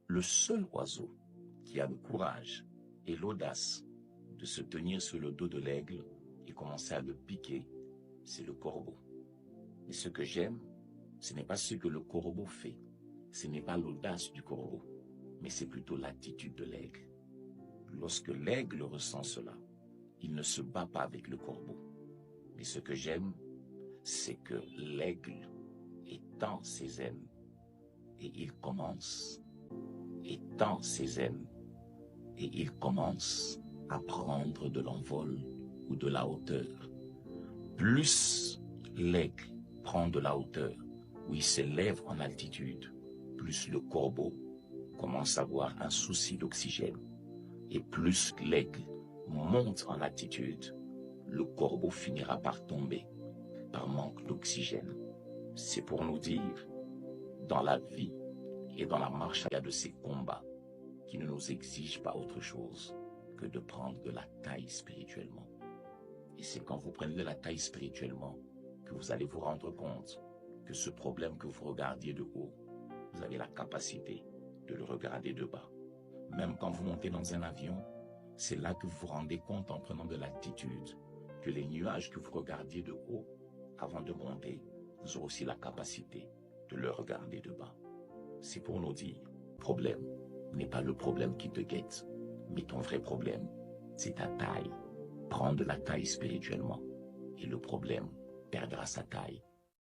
Le seul oiseau qui a le courage et l'audace de se tenir sur le dos de l'aigle et commencer à le piquer, c'est le corbeau. Mais ce que j'aime, ce n'est pas ce que le corbeau fait, ce n'est pas l'audace du corbeau, mais c'est plutôt l'attitude de l'aigle. Lorsque l'aigle ressent cela, il ne se bat pas avec le corbeau. Mais ce que j'aime, c'est que l'aigle étend ses ailes et il commence, étend ses ailes et il commence à prendre de l'envol ou de la hauteur. Plus l'aigle prend de la hauteur, où il s'élève en altitude, plus le corbeau commence à avoir un souci d'oxygène. Et plus l'aigle monte en altitude, le corbeau finira par tomber, par manque d'oxygène. C'est pour nous dire, dans la vie et dans la marche, il y a de ces combats qui ne nous exigent pas autre chose que de prendre de la taille spirituellement. Et c'est quand vous prenez de la taille spirituellement que vous allez vous rendre compte que ce problème que vous regardiez de haut, vous avez la capacité de le regarder de bas. Même quand vous montez dans un avion, c'est là que vous vous rendez compte en prenant de l'altitude que les nuages que vous regardiez de haut avant de monter, vous aurez aussi la capacité de le regarder de bas. C'est pour nous dire, le problème n'est pas le problème qui te guette, mais ton vrai problème, c'est ta taille. Prends de la taille spirituellement et le problème perdra sa taille